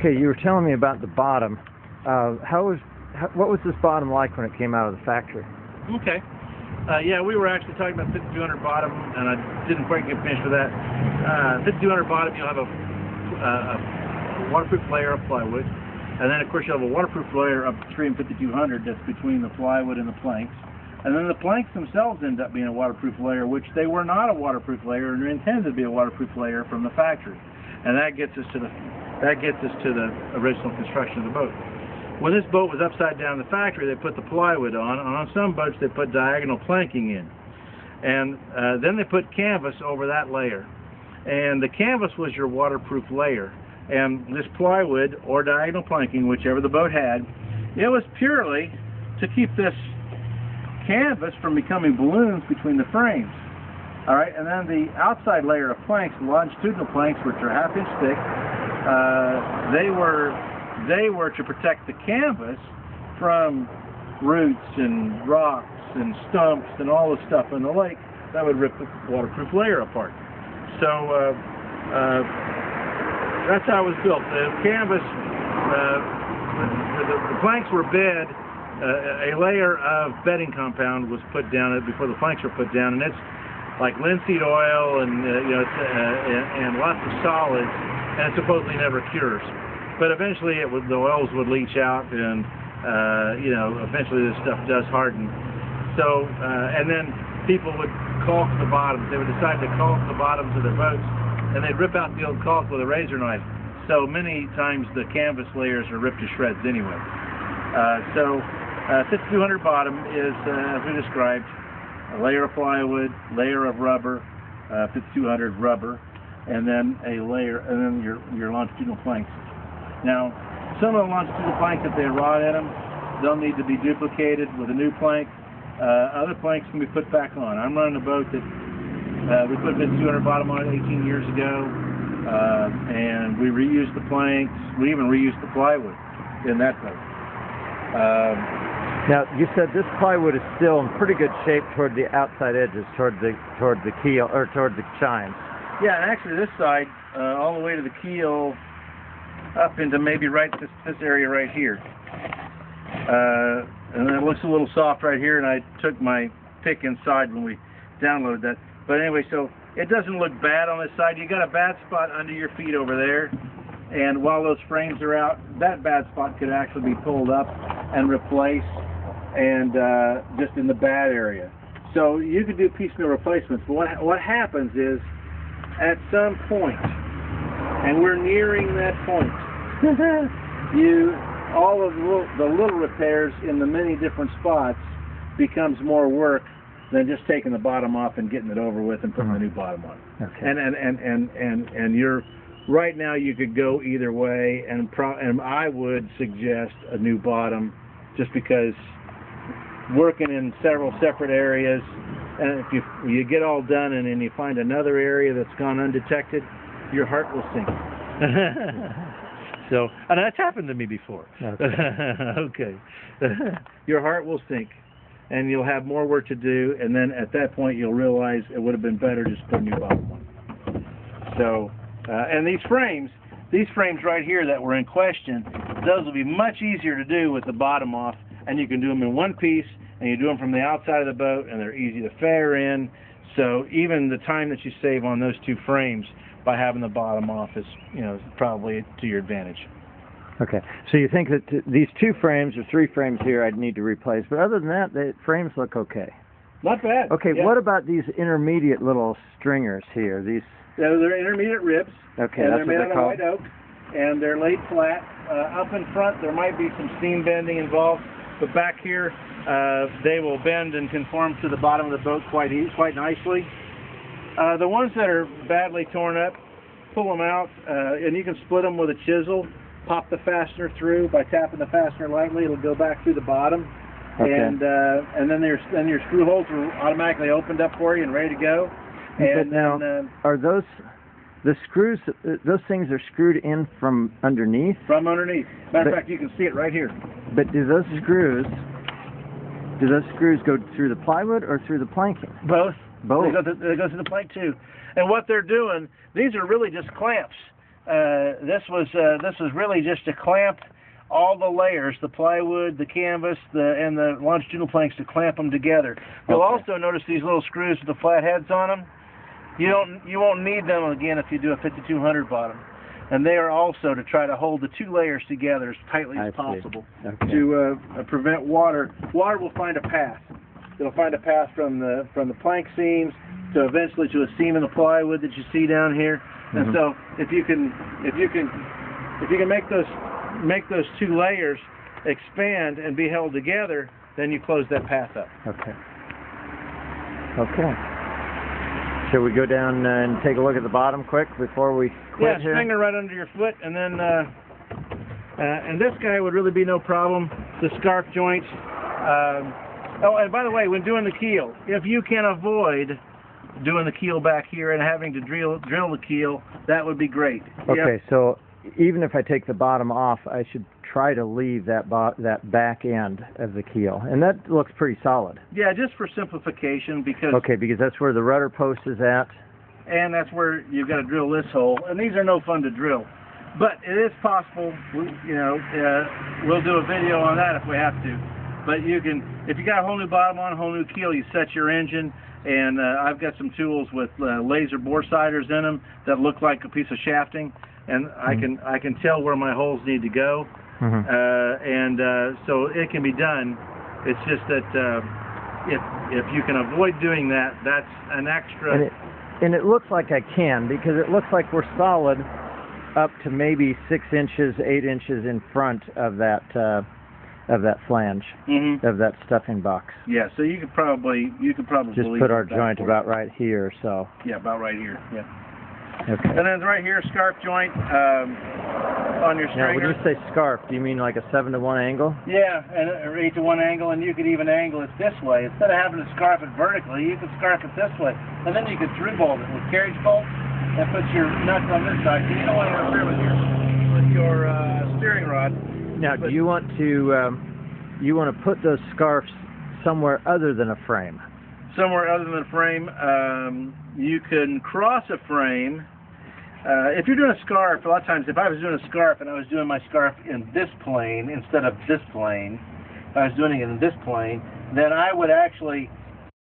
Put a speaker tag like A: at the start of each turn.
A: Okay, you were telling me about the bottom. What was this bottom like when it came out of the factory?
B: Okay. Yeah, we were actually talking about 5200 bottom, and I didn't quite get finished with that. 5200 bottom, you'll have a waterproof layer of plywood, and then of course you'll have a waterproof layer upstream 5200 that's between the plywood and the planks. And then the planks themselves end up being a waterproof layer, which they were not a waterproof layer, and they're intended to be a waterproof layer from the factory. And that gets us to the original construction of the boat. When this boat was upside down in the factory, they put the plywood on, and on some boats they put diagonal planking in. And then they put canvas over that layer. And the canvas was your waterproof layer. And this plywood, or diagonal planking, whichever the boat had, it was purely to keep this canvas from becoming balloons between the frames. All right, and then the outside layer of planks, longitudinal planks, which are ½ inch thick, they were to protect the canvas from roots and rocks and stumps and all the stuff in the lake that would rip the waterproof layer apart. So that's how it was built. The canvas, the planks were bed. A layer of bedding compound was put down before the planks were put down, and it's like linseed oil and and lots of solids, and it supposedly never cures. But eventually the oils would leach out, and eventually this stuff does harden. So and then people would caulk the bottoms. They would decide to caulk the bottoms of their boats, and they'd rip out the old caulk with a razor knife. So many times the canvas layers are ripped to shreds anyway. 5200 bottom is, as we described, a layer of plywood, layer of rubber, 5200 rubber, and then a layer, and then your longitudinal planks. Now, some of the longitudinal planks, if they have rod in them, they'll need to be duplicated with a new plank. Other planks can be put back on. I'm running a boat that we put 5200 bottom on it 18 years ago, and we reused the planks. We even reused the plywood in that boat.
A: Now, you said this plywood is still in pretty good shape toward the outside edges, toward the keel, or toward the chines.
B: Yeah, and actually this side, all the way to the keel, up into maybe right this area right here. And it looks a little soft right here, and I took my pick inside when we downloaded that. But anyway, so it doesn't look bad on this side. You got a bad spot under your feet over there, and while those frames are out, that bad spot could actually be pulled up and replaced, and just in the bad area. So you could do piecemeal replacements, but what happens is, at some point, and we're nearing that point, all of the little repairs in the many different spots becomes more work than just taking the bottom off and getting it over with and putting the new bottom on.
A: Okay.
B: And you're right now you could go either way, and I would suggest a new bottom, just because working in several separate areas, and if you get all done and then you find another area that's gone undetected, your heart will sink. So, and that's happened to me before. Okay. Your heart will sink, and you'll have more work to do, and then at that point you'll realize it would have been better just to put a new bottom on. So, and these frames right here that were in question, those will be much easier to do with the bottom off, and you can do them in one piece, and you do them from the outside of the boat, and they're easy to fare in. So even the time that you save on those two frames by having the bottom off is, probably to your advantage.
A: Okay, so you think that these 2 frames or 3 frames here I'd need to replace, but other than that, the frames look okay.
B: Not bad.
A: Okay,
B: yeah.
A: What about these intermediate little stringers here?
B: They're intermediate ribs.
A: Okay,
B: and
A: that's
B: they're
A: what
B: made
A: they're
B: out of
A: called.
B: white oak, and they're laid flat. Up in front, there might be some steam bending involved, but back here, they will bend and conform to the bottom of the boat quite nicely. The ones that are badly torn up, pull them out, and you can split them with a chisel. Pop the fastener through by tapping the fastener lightly. It'll go back through the bottom,
A: okay.
B: and then your screw holes are automatically opened up for you and ready to go.
A: And now, are those the screws? Those things are screwed in from underneath.
B: From underneath. Matter of fact, you can see it right here.
A: But do those screws go through the plywood or through the planking?
B: Both.
A: Both.
B: They go through the plank too. And what they're doing, these are really just clamps. this was really just to clamp all the layers, the plywood, the canvas, and the longitudinal planks, to clamp them together. You'll also notice these little screws with the flat heads on them. You won't need them again if you do a 5200 bottom. And they are also to try to hold the two layers together as tightly as possible to prevent water. Water will find a path. It'll find a path from the plank seams to eventually to a seam in the plywood that you see down here. And so if you can make those two layers expand and be held together, then you close that path up.
A: Okay. Shall we go down and take a look at the bottom quick before we quit here?
B: Yeah, string it right under your foot, and then and this guy would really be no problem. The scarf joints. Oh, and by the way, when doing the keel, if you can avoid doing the keel back here and having to drill the keel, that would be great.
A: Okay, so even if I take the bottom off, I should try to leave that back end of the keel, and that looks pretty solid.
B: Yeah, just for simplification, because
A: because that's where the rudder post is at,
B: and that's where you've got to drill this hole. And these are no fun to drill, but it is possible. You know, we'll do a video on that if we have to. But you can, if you got a whole new bottom on, a whole new keel, you set your engine. And I've got some tools with laser bore siders in them that look like a piece of shafting, and I can tell where my holes need to go. So it can be done. It's just that if you can avoid doing that, that's an extra.
A: And it looks like I can, because it looks like we're solid up to maybe 6 inches, 8 inches in front of that flange, of that stuffing box.
B: Yeah, so you could probably
A: just put our joint about right here. So
B: yeah, about right here. Yeah.
A: Okay.
B: And then right here, scarf joint on your stringer.
A: Now, when you say scarf, do you mean like a 7-to-1 angle?
B: Yeah, or 8-to-1 angle, and you could even angle it this way. Instead of having to scarf it vertically, you could scarf it this way, and then you could through bolt it with carriage bolts and put your nuts on this side. So you don't want to interfere with your steering rod.
A: Now, do you want to put those scarves somewhere other than a frame?
B: Somewhere other than a frame. You can cross a frame. If you're doing a scarf, a lot of times, if I was doing a scarf and I was doing my scarf in this plane instead of this plane, if I was doing it in this plane, then I would actually